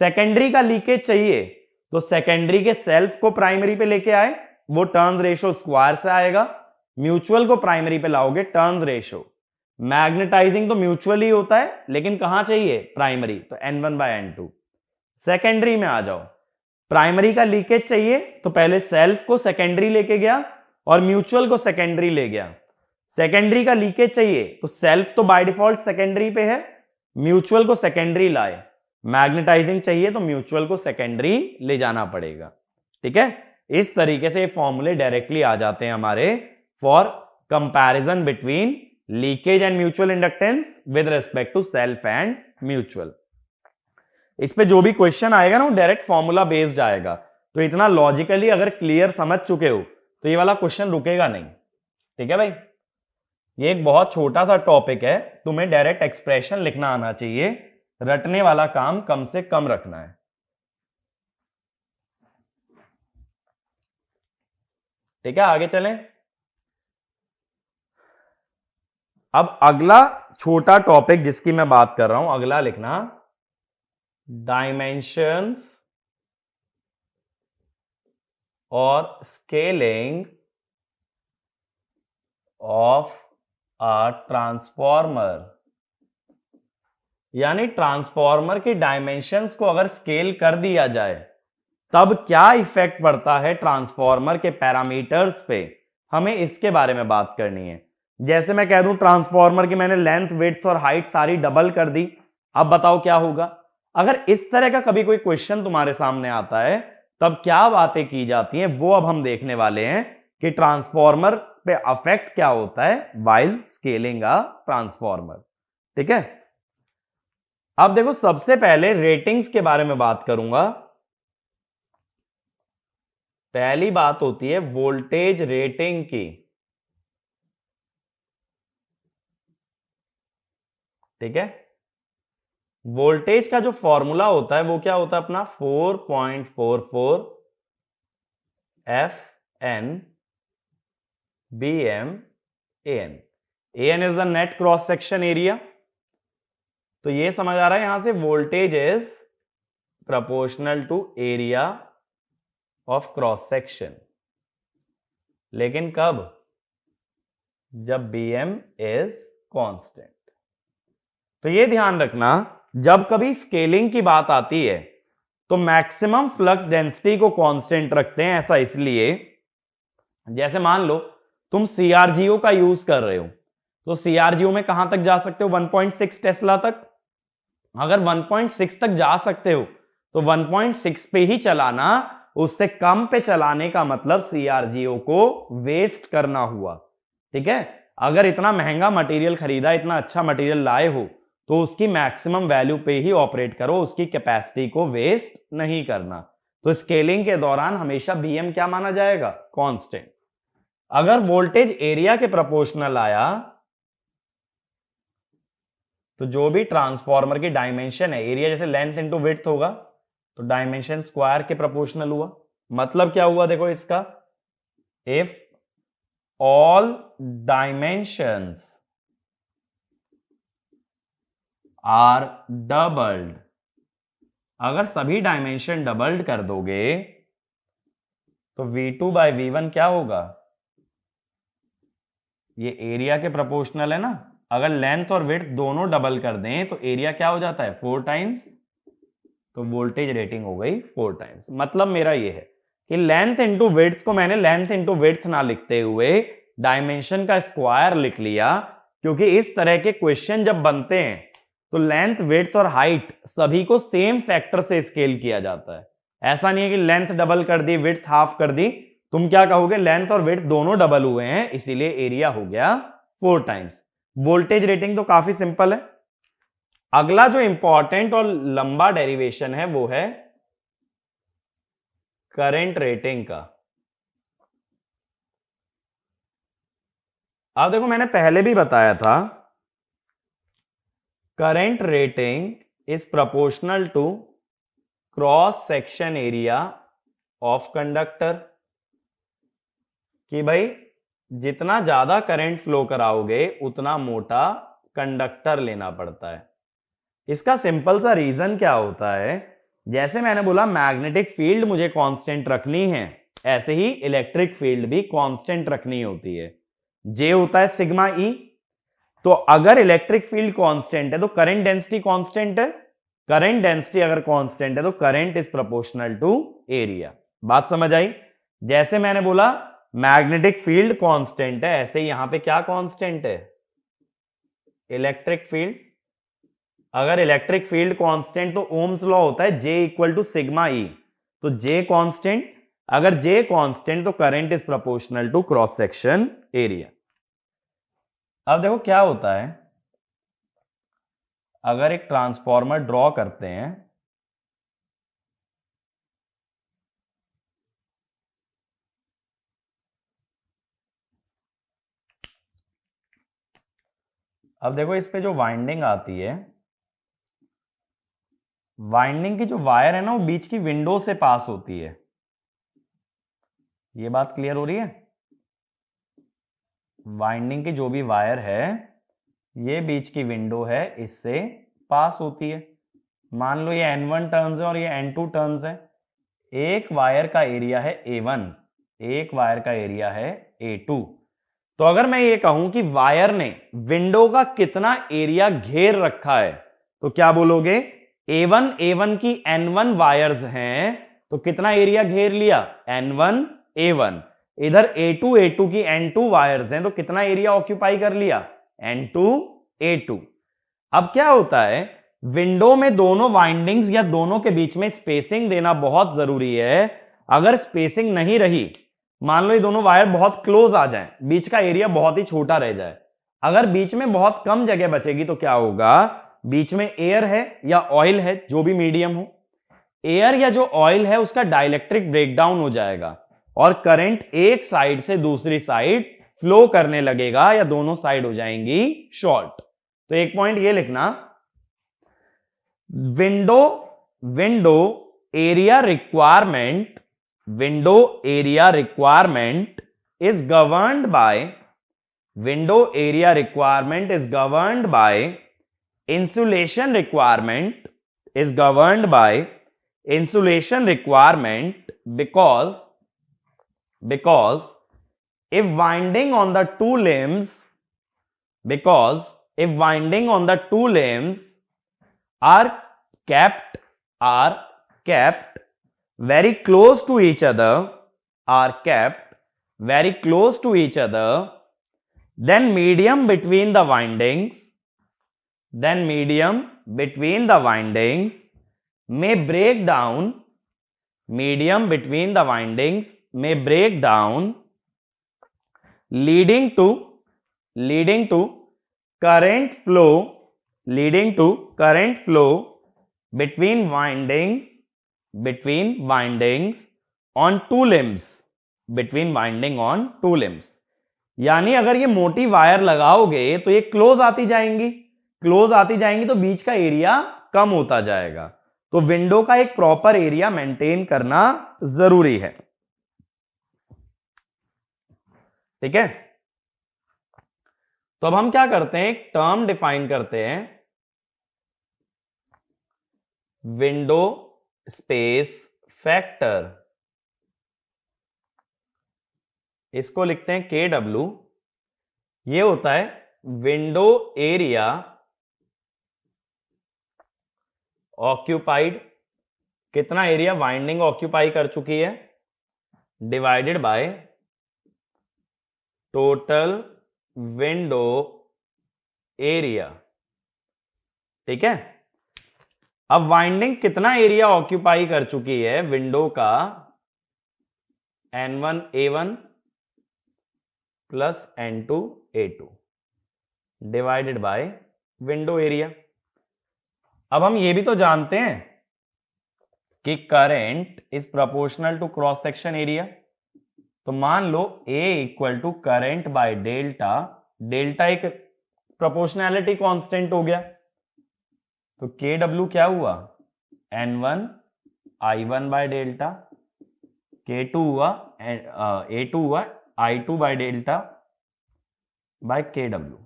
सेकेंडरी का लीकेज चाहिए तो सेकेंडरी के सेल्फ को प्राइमरी पे लेके आए, वो टर्न्स रेशियो स्क्वायर से आएगा। म्यूचुअल को प्राइमरी पे लाओगे, टर्न्स रेशियो। मैग्नेटाइजिंग तो म्यूचुअल ही होता है, लेकिन कहां चाहिए, प्राइमरी, तो N1/N2। सेकेंडरी में आ जाओ, प्राइमरी का लीकेज चाहिए तो पहले सेल्फ को सेकेंडरी लेके गया और म्यूचुअल को सेकेंडरी ले गया। सेकेंडरी का लीकेज चाहिए तो सेल्फ तो बाय डिफॉल्ट सेकेंडरी पे है, म्यूचुअल को सेकेंडरी लाए। मैग्नेटाइजिंग चाहिए तो म्यूचुअल को सेकेंडरी ले जाना पड़ेगा। ठीक है, इस तरीके से फॉर्मूले डायरेक्टली आ जाते हैं हमारे for comparison between leakage and mutual inductance with respect to self and mutual. इस पे जो भी क्वेश्चन आएगा ना वो डायरेक्ट फॉर्मूला बेस्ड आएगा, तो इतना लॉजिकली अगर क्लियर समझ चुके हो तो ये वाला क्वेश्चन रुकेगा नहीं। ठीक है भाई, ये एक बहुत छोटा सा टॉपिक है, तुम्हें डायरेक्ट एक्सप्रेशन लिखना आना चाहिए, रटने वाला काम कम से कम रखना है। ठीक है, आगे चलें। अब अगला छोटा टॉपिक जिसकी मैं बात कर रहा हूं, अगला लिखना डायमेंशंस और स्केलिंग ऑफ अ ट्रांसफॉर्मर। यानी ट्रांसफॉर्मर की डायमेंशंस को अगर स्केल कर दिया जाए तब क्या इफेक्ट पड़ता है ट्रांसफॉर्मर के पैरामीटर्स पे, हमें इसके बारे में बात करनी है। जैसे मैं कह दूं ट्रांसफॉर्मर की मैंने लेंथ, विड्थ और हाइट सारी डबल कर दी, अब बताओ क्या होगा। अगर इस तरह का कभी कोई क्वेश्चन तुम्हारे सामने आता है तब क्या बातें की जाती हैं, वो अब हम देखने वाले हैं कि ट्रांसफॉर्मर पे अफेक्ट क्या होता है व्हाइल स्केलिंग अ ट्रांसफॉर्मर। ठीक है, अब देखो सबसे पहले रेटिंग्स के बारे में बात करूंगा। पहली बात होती है वोल्टेज रेटिंग की। ठीक है, वोल्टेज का जो फॉर्मूला होता है वो क्या होता है अपना, 4.44 FN BM AN। AN is the net cross section area. तो ये समझ आ रहा है यहां से voltage is proportional to area of cross section, लेकिन कब, जब BM इज कांस्टेंट। तो ये ध्यान रखना जब कभी स्केलिंग की बात आती है तो मैक्सिमम फ्लक्स डेंसिटी को कांस्टेंट रखते हैं। ऐसा इसलिए, जैसे मान लो तुम CRGO का यूज कर रहे हो तो CRGO में कहां तक जा सकते हो, 1.6 टेस्ला तक। अगर 1.6 तक जा सकते हो तो 1.6 पे ही चलाना, उससे कम पे चलाने का मतलब CRGO को वेस्ट करना हुआ। ठीक है, अगर इतना महंगा मटेरियल खरीदा, इतना अच्छा मटेरियल लाए हो तो उसकी मैक्सिमम वैल्यू पे ही ऑपरेट करो, उसकी कैपेसिटी को वेस्ट नहीं करना। तो स्केलिंग के दौरान हमेशा BM क्या माना जाएगा, कांस्टेंट। अगर वोल्टेज एरिया के प्रोपोर्शनल आया तो जो भी ट्रांसफॉर्मर की डायमेंशन है, एरिया जैसे लेंथ इंटू विड्थ होगा तो डायमेंशन स्क्वायर के प्रोपोर्शनल हुआ। मतलब क्या हुआ देखो इसका, if all dimensions are doubled, अगर सभी डायमेंशन डबल्ड कर दोगे तो V2/V1 क्या होगा, ये एरिया के प्रोपोर्शनल है ना। अगर लेंथ और विड्थ दोनों डबल कर दें तो एरिया क्या हो जाता है, 4 टाइम्स, तो वोल्टेज रेटिंग हो गई 4 टाइम्स। मतलब मेरा ये है कि लेंथ इंटू विड्थ को मैंने लेंथ इंटू विड्थ ना लिखते हुए डायमेंशन का स्क्वायर लिख लिया, क्योंकि इस तरह के क्वेश्चन जब बनते हैं तो लेंथ, विड्थ और हाइट सभी को सेम फैक्टर से स्केल किया जाता है। ऐसा नहीं है कि लेंथ डबल कर दी विड्थ हाफ कर दी, तुम क्या कहोगे, लेंथ और विड्थ दोनों डबल हुए हैं इसीलिए एरिया हो गया 4 टाइम्स। वोल्टेज रेटिंग तो काफी सिंपल है। अगला जो इंपॉर्टेंट और लंबा डेरिवेशन है वो है करंट रेटिंग का। अब देखो मैंने पहले भी बताया था, current rating is proportional to cross section area of conductor, कि भाई जितना ज्यादा करंट फ्लो कराओगे उतना मोटा कंडक्टर लेना पड़ता है। इसका सिंपल सा रीजन क्या होता है, जैसे मैंने बोला मैग्नेटिक फील्ड मुझे कांस्टेंट रखनी है, ऐसे ही इलेक्ट्रिक फील्ड भी कांस्टेंट रखनी होती है। जे होता है सिग्मा ई, तो अगर इलेक्ट्रिक फील्ड कांस्टेंट है तो करंट डेंसिटी कांस्टेंट है, करंट डेंसिटी अगर कांस्टेंट है तो current is proportional to area. बात समझ आई? जैसे मैंने बोला मैग्नेटिक फील्ड कांस्टेंट है, ऐसे ही यहां पे क्या कांस्टेंट है, इलेक्ट्रिक फील्ड। अगर इलेक्ट्रिक फील्ड कांस्टेंट तो ओम्स लॉ होता है J equal to sigma E, तो J कांस्टेंट, अगर J कांस्टेंट तो current is proportional to cross section area. अब देखो क्या होता है, अगर एक ट्रांसफॉर्मर ड्रॉ करते हैं, अब देखो इस पे जो वाइंडिंग आती है, वाइंडिंग की जो वायर है ना वो बीच की विंडो से पास होती है। ये बात क्लियर हो रही है? वाइंडिंग की जो भी वायर है ये बीच की विंडो है, इससे पास होती है। मान लो ये N1 टर्न्स है और ये N2 टर्न्स है। एक वायर का एरिया है A1, एक वायर का एरिया है A2। तो अगर मैं ये कहूं कि वायर ने विंडो का कितना एरिया घेर रखा है, तो क्या बोलोगे, A1 की N1 वायर्स हैं तो कितना एरिया घेर लिया, N1 A1। इधर A2 की N2 वायर्स हैं तो कितना एरिया ऑक्यूपाई कर लिया, N2 A2। अब क्या होता है, विंडो में दोनों वाइंडिंग्स या दोनों के बीच में स्पेसिंग देना बहुत जरूरी है। अगर स्पेसिंग नहीं रही, मान लो ये दोनों वायर बहुत क्लोज आ जाएं, बीच का एरिया बहुत ही छोटा रह जाए, अगर बीच में बहुत कम जगह बचेगी तो क्या होगा, बीच में एयर है या ऑयल है, जो भी मीडियम हो, एयर या जो ऑयल है उसका डाइलेक्ट्रिक ब्रेकडाउन हो जाएगा और करंट एक साइड से दूसरी साइड फ्लो करने लगेगा या दोनों साइड हो जाएंगी शॉर्ट। तो एक पॉइंट ये लिखना, window window area requirement, window area requirement is governed by, window area requirement is governed by insulation requirement, is governed by insulation requirement because if winding on the two limbs, because if winding on the two limbs are kept very close to each other, are kept very close to each other, then medium between the windings, may break down, medium between the windings may break down, leading to current flow, leading to current flow between windings on two limbs, between winding on two limbs। यानी अगर ये मोटी wire लगाओगे तो ये close आती जाएंगी तो बीच का एरिया कम होता जाएगा। तो विंडो का एक प्रॉपर एरिया मेंटेन करना जरूरी है। ठीक है, तो अब हम क्या करते हैं, एक टर्म डिफाइन करते हैं, विंडो स्पेस फैक्टर। इसको लिखते हैं KW। ये होता है विंडो एरिया ऑक्यूपाइड, कितना एरिया वाइंडिंग ऑक्यूपाई कर चुकी है, divided by total window area. ठीक है, अब वाइंडिंग कितना एरिया ऑक्यूपाई कर चुकी है विंडो का, N1A1 plus N2A2 divided by window area. अब हम ये भी तो जानते हैं कि current is proportional to cross section area, तो मान लो A equal to current by delta, delta एक प्रोपोर्शनैलिटी कांस्टेंट हो गया, तो KW क्या हुआ, N1I1 बाय डेल्टा, K2 हुआ A2 हुआ I2 by delta by KW।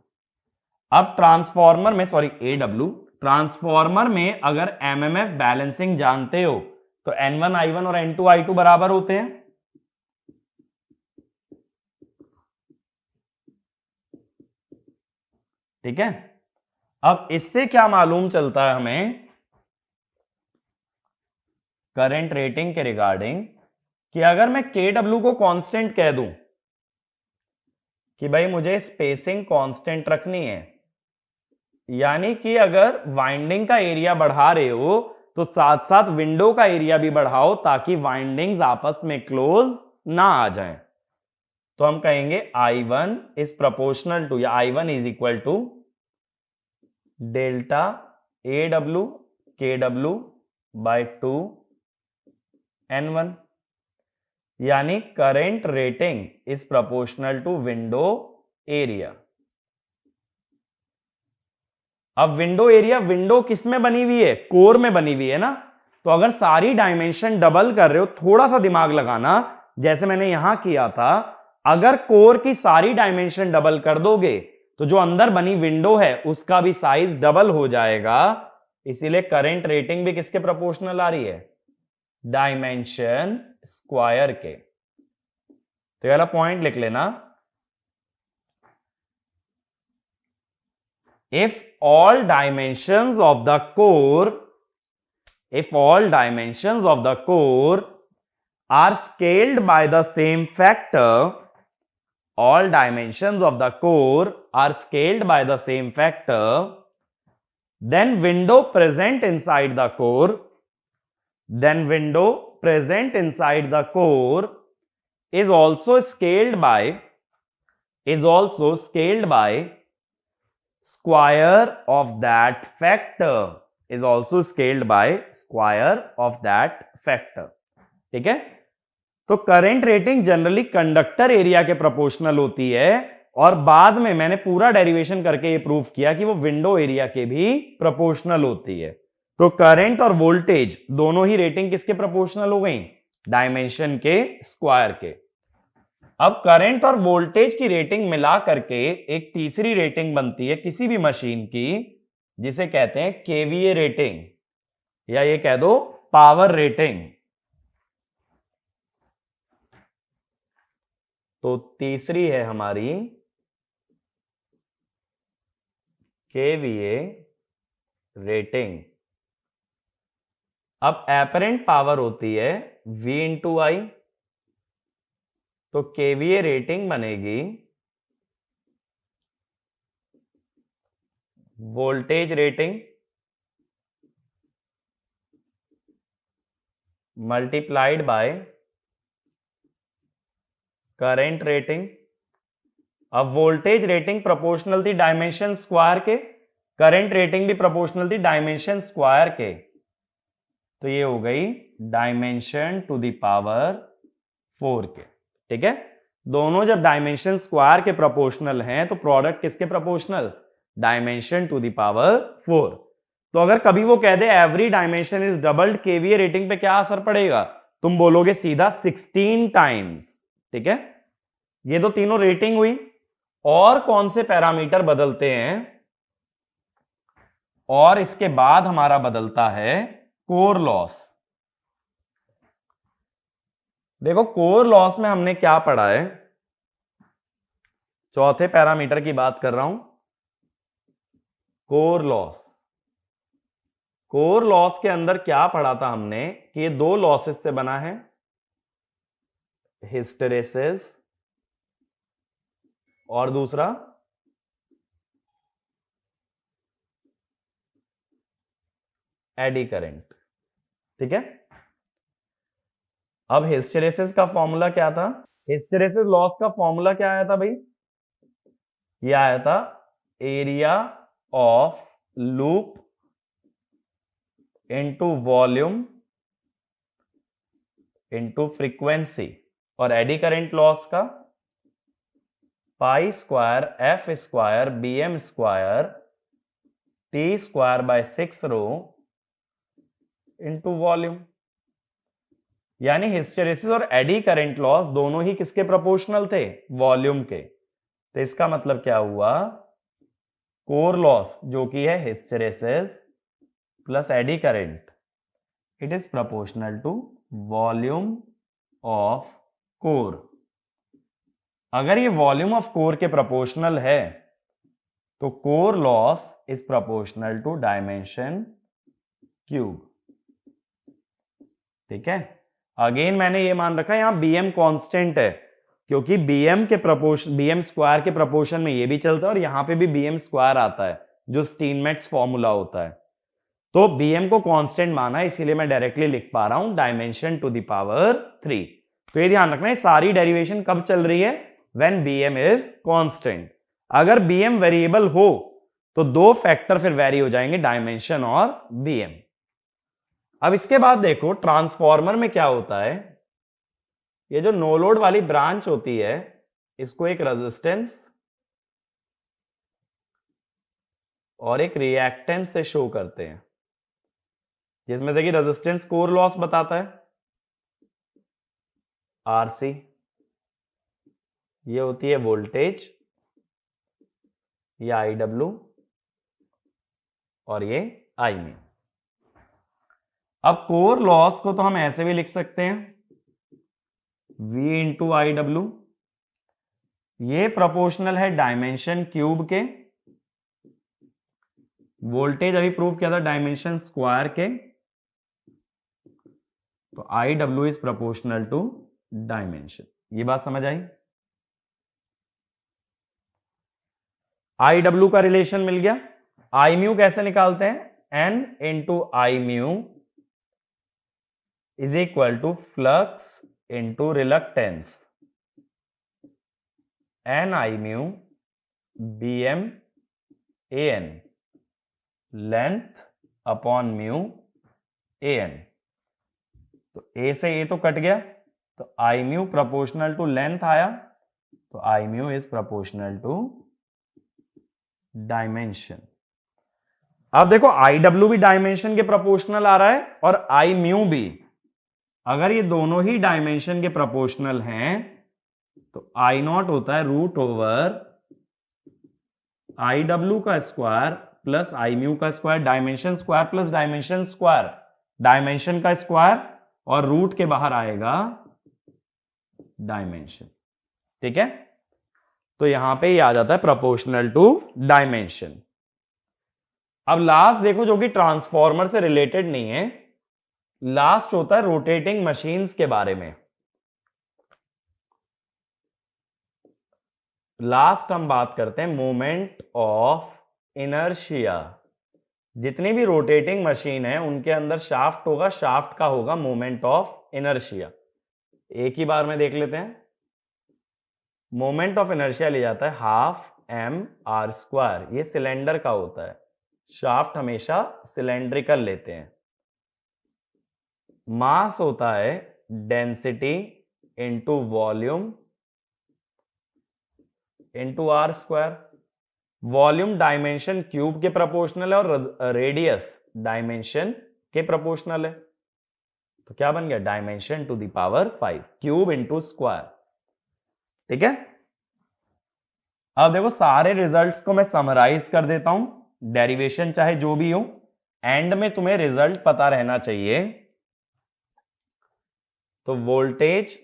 अब ट्रांसफॉर्मर में, सॉरी AW, ट्रांसफॉर्मर में अगर MMF बैलेंसिंग जानते हो तो N1I1 और N2I2 बराबर होते हैं। ठीक है, अब इससे क्या मालूम चलता है हमें करंट रेटिंग के रिगार्डिंग, कि अगर मैं KW को कांस्टेंट कह दूं कि भाई मुझे स्पेसिंग कांस्टेंट रखनी है, यानी कि अगर वाइंडिंग का एरिया बढ़ा रहे हो तो साथ साथ विंडो का एरिया भी बढ़ाओ ताकि वाइंडिंग्स आपस में क्लोज ना आ जाएं, तो हम कहेंगे I1 इज प्रोपोर्शनल टू, या I1 is equal to delta AW KW by 2 N1, यानी current rating is proportional to window area. अब विंडो एरिया, विंडो किस में बनी हुई है, कोर में बनी हुई है ना, तो अगर सारी डायमेंशन डबल कर रहे हो, थोड़ा सा दिमाग लगाना, जैसे मैंने यहां किया था, अगर कोर की सारी डायमेंशन डबल कर दोगे तो जो अंदर बनी विंडो है उसका भी साइज डबल हो जाएगा, इसीलिए करंट रेटिंग भी किसके प्रोपोर्शनल आ रही है, डायमेंशन स्क्वायर के। तो ये वाला पॉइंट लिख लेना, if all dimensions of the core are scaled by the same factor, all dimensions of the core are scaled by the same factor, then window present inside the core is also scaled by square of that factor, is also scaled by square of that factor। ठीक है, तो current rating generally conductor area के proportional होती है, और बाद में मैंने पूरा डेरिवेशन करके ये प्रूव किया कि वो विंडो एरिया के भी प्रोपोर्शनल होती है। तो करंट और वोल्टेज दोनों ही रेटिंग किसके प्रोपोर्शनल हो गई, डायमेंशन के स्क्वायर के। अब करंट और वोल्टेज की रेटिंग मिला करके एक तीसरी रेटिंग बनती है किसी भी मशीन की, जिसे कहते हैं केवीए रेटिंग, या ये कह दो पावर रेटिंग। तो तीसरी है हमारी केवीए रेटिंग। अब एपरेंट पावर होती है V इंटू आई, तो केवीए रेटिंग बनेगी voltage rating multiplied by current rating. अब वोल्टेज रेटिंग प्रोपोर्शनल थी डायमेंशन स्क्वायर के, करंट रेटिंग भी प्रोपोर्शनल थी डायमेंशन स्क्वायर के, तो ये हो गई डायमेंशन टू द पावर 4 के। ठीक है, दोनों जब डायमेंशन स्क्वायर के प्रोपोर्शनल हैं तो प्रोडक्ट किसके proportional, dimension to the power 4। तो अगर कभी वो कह दे every dimension is doubled, KVA rating पे क्या असर पड़ेगा, तुम बोलोगे सीधा 16 टाइम्स। ठीक है, ये तो तीनों रेटिंग हुई, और कौन से पैरामीटर बदलते हैं, और इसके बाद हमारा बदलता है कोर लॉस। देखो कोर लॉस में हमने क्या पढ़ा है, चौथे पैरामीटर की बात कर रहा हूं, कोर लॉस। कोर लॉस के अंदर क्या पढ़ा था हमने कि ये दो लॉसेस से बना है, हिस्टेरेसिस और दूसरा एडी करंट। ठीक है, अब हिस्टेरेसिस का फॉर्मूला क्या था? हिस्टेरेसिस लॉस का फॉर्मूला क्या आया था भाई? ये आया था area of loop into volume into frequency, और एडी करंट लॉस का pi square F square B M square T square by 6 rho into volume. यानी हिस्टेरेसिस और एडी करंट लॉस दोनों ही किसके प्रोपोर्शनल थे? वॉल्यूम के। तो इसका मतलब क्या हुआ? कोर लॉस जो कि है hysteresis plus eddy current, it is proportional to volume of core. अगर ये वॉल्यूम ऑफ कोर के प्रोपोर्शनल है तो core loss is proportional to dimension cube. ठीक है, अगेन मैंने ये मान रखा है यहां bm कांस्टेंट है, क्योंकि bm के प्रोपोर्शन bm स्क्वायर के प्रोपोर्शन में ये भी चलता है और यहां पे भी bm स्क्वायर आता है जो स्टीनमेट्स फॉर्मूला होता है। तो bm को कांस्टेंट माना है, इसीलिए मैं डायरेक्टली लिख पा रहा हूं डायमेंशन टू द पावर 3। तो ये ध्यान रखना है, सारी डेरिवेशन कब चल रही है? When bm is constant. अगर bm वेरिएबल हो तो दो फैक्टर फिर वेरी हो जाएंगे, डायमेंशन और bm। अब इसके बाद देखो ट्रांसफॉर्मर में क्या होता है, ये जो नो लोड वाली ब्रांच होती है इसको एक रेजिस्टेंस और एक रिएक्टेंस से शो करते हैं, जिसमें से कि रेजिस्टेंस कोर लॉस बताता है आरसी, ये होती है वोल्टेज, ये आईडब्ल्यू और ये आई में। अब कोर लॉस को तो हम ऐसे भी लिख सकते हैं V इंटू आई डब्ल्यू, ये प्रोपोर्शनल है डायमेंशन क्यूब के, वोल्टेज अभी प्रूव किया था डायमेंशन स्क्वायर के, तो I W is proportional to dimension. ये बात समझ आई? आई डब्ल्यू का रिलेशन मिल गया। आई म्यू कैसे निकालते हैं? N into I mu is equal to flux into reluctance, N I mu B M A N, length upon mu A N. तो A से ए तो कट गया, तो I mu proportional to length आया, तो I mu is proportional to dimension. अब देखो I W भी डायमेंशन के प्रोपोर्शनल आ रहा है और आई म्यू भी। अगर ये दोनों ही डायमेंशन के प्रोपोर्शनल हैं तो आई नॉट होता है रूट ओवर आई डब्ल्यू का स्क्वायर प्लस आई म्यू का square, dimension square plus dimension square, dimension का स्क्वायर और रूट के बाहर आएगा डायमेंशन। ठीक है, तो यहां पे ये आ जाता है प्रोपोर्शनल टू डायमेंशन। अब लास्ट देखो जो कि ट्रांसफॉर्मर से रिलेटेड नहीं है, लास्ट होता है रोटेटिंग मशीन्स के बारे में। लास्ट हम बात करते हैं मोमेंट ऑफ इनर्शिया। जितनी भी रोटेटिंग मशीन है उनके अंदर शाफ्ट होगा, शाफ्ट का होगा मोमेंट ऑफ इनर्शिया। एक ही बार में देख लेते हैं। मोमेंट ऑफ इनर्शिया ले जाता है हाफ एम आर स्क्वायर, ये सिलेंडर का होता है, शाफ्ट हमेशा सिलेंड्रिकल लेते हैं। मास होता है density into volume into R square. Volume dimension cube के प्रोपोर्शनल है और रेडियस डायमेंशन के प्रोपोर्शनल है, तो क्या बन गया? Dimension to the power 5, cube into square. ठीक है, अब देखो सारे रिजल्ट्स को मैं समराइज कर देता हूं, डेरिवेशन चाहे जो भी हो, एंड में तुम्हें रिजल्ट पता रहना चाहिए। तो वोल्टेज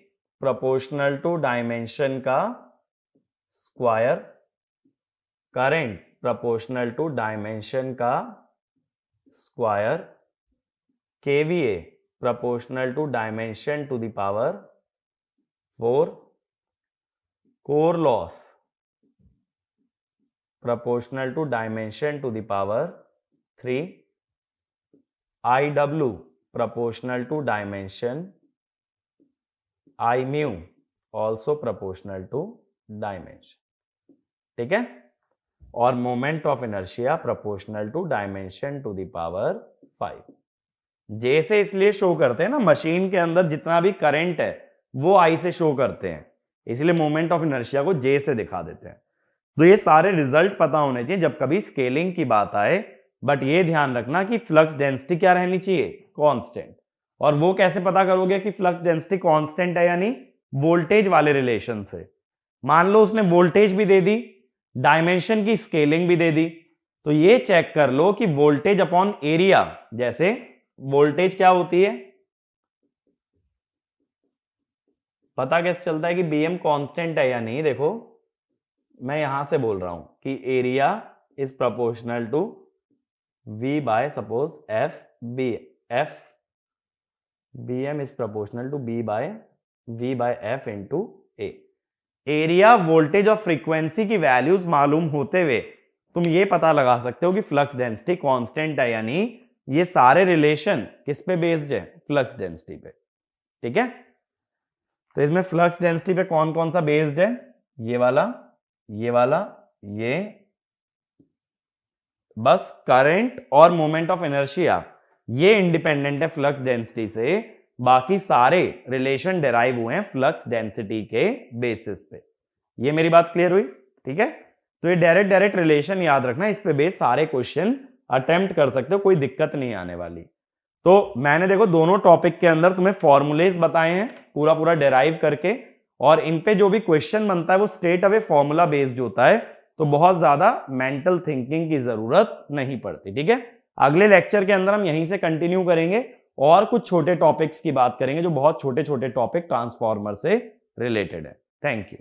प्रोपोर्शनल टू डायमेंशन का square, current proportional to dimension का square, KVA proportional to dimension to the power 4, core loss proportional to dimension to the power 3, IW proportional to dimension, I mu also proportional to dimension, ठीक है, और moment of inertia proportional to dimension to the power 5। जे से इसलिए show करते हैं ना, machine के अंदर जितना भी करंट है वो आई से शो करते हैं, इसलिए मोमेंट ऑफ इनर्शिया को जे से दिखा देते हैं। तो ये सारे रिजल्ट पता होने चाहिए जब कभी स्केलिंग की बात आए, बट ये ध्यान रखना कि फ्लक्स डेंसिटी क्या रहनी चाहिए, कांस्टेंट। और वो कैसे पता करोगे कि फ्लक्स डेंसिटी कांस्टेंट है, यानी वोल्टेज वाले रिलेशन से। मान लो उसने वोल्टेज भी दे दी, डायमेंशन की स्केलिंग भी दे दी, तो ये चेक कर लो कि वोल्टेज अपॉन एरिया, जैसे वोल्टेज क्या होती है, पता कैसे चलता है कि बीएम कांस्टेंट है या नहीं। देखो मैं यहां से बोल रहा हूं कि area is proportional to V by suppose F B, F B M is proportional to B by V by F into A. Area, voltage और फ्रीक्वेंसी की वैल्यूज मालूम होते हुए तुम ये पता लगा सकते हो कि फ्लक्स डेंसिटी कांस्टेंट है, यानी ये सारे रिलेशन किस पे बेस्ड है, फ्लक्स डेंसिटी पे, ठीक है। तो इसमें फ्लक्स डेंसिटी पे कौन कौन सा बेस्ड है, ये वाला, ये वाला, ये, बस करंट और मोमेंट ऑफ इनर्शिया ये इंडिपेंडेंट है फ्लक्स डेंसिटी से, बाकी सारे रिलेशन डेराइव हुए हैं फ्लक्स डेंसिटी के बेसिस पे। ये मेरी बात क्लियर हुई, ठीक है। तो ये डायरेक्ट रिलेशन याद रखना, इस पे बेस सारे क्वेश्चन अटेम्प्ट कर सकते हो, कोई दिक्कत नहीं आने वाली। तो मैंने देखो दोनों टॉपिक के अंदर तुम्हें फॉर्मूलेज बताए हैं पूरा डेराइव करके, और इन पे जो भी क्वेश्चन बनता है वो स्ट्रेट अवे फॉर्मूला बेस्ड होता है, तो बहुत ज्यादा मेंटल थिंकिंग की जरूरत नहीं पड़ती, ठीक है। अगले लेक्चर के अंदर हम यहीं से कंटिन्यू करेंगे और कुछ छोटे टॉपिक्स की बात करेंगे, जो बहुत छोटे टॉपिक ट्रांसफॉर्मर से रिलेटेड है। Thank you.